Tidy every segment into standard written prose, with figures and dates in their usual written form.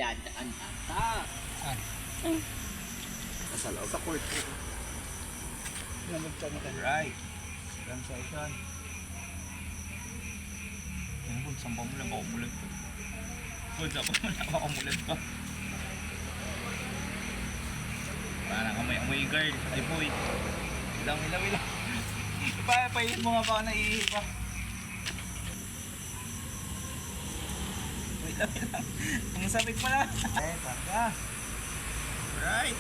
Dadaan ata. Sa loob. Sa court. Namag ka natin. Right. Transition. Yan po, sampang mula baka umulan pa. Po, sampang mula baka umulan pa. Parang amoy girl. Ay boy. Ilang. Papayin mo nga baka naiihi pa. Wait lang. Ang sabik pala. Eh, taka. Right.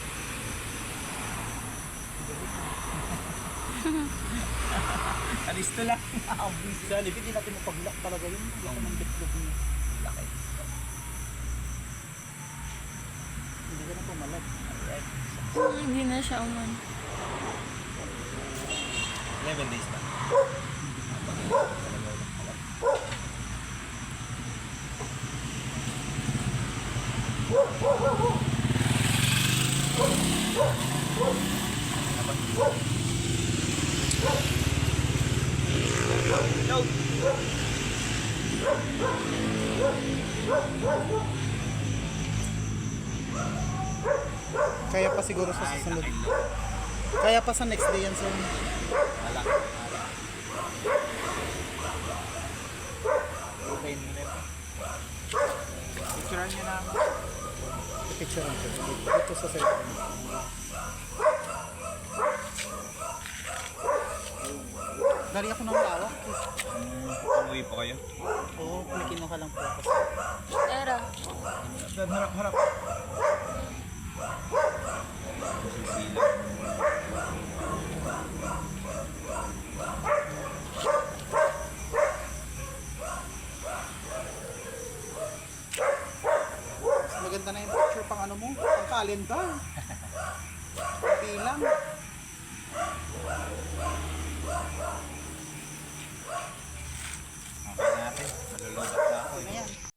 Alisto lang. Sa lipid, hindi natin mapag-lock talaga yun. Lock ng bitlog niya. Laki. Hindi ka na pumalag. Alright. Hindi na siya uman. 11 days na. Yo! Kaya pa siguro sa susunod. Kaya pa sa next day yan sir. Malak. Okay na rin. Picturean nyo na ako. Picture lang sir. Dito sa cellphone. Dali ako ng lawak. Umuwi pa kayo? Oo, may kinuha lang po ako. Era. Dad, harap. Sisila. Maganda na yung picture pang ano mo, pang calendar. Bilang.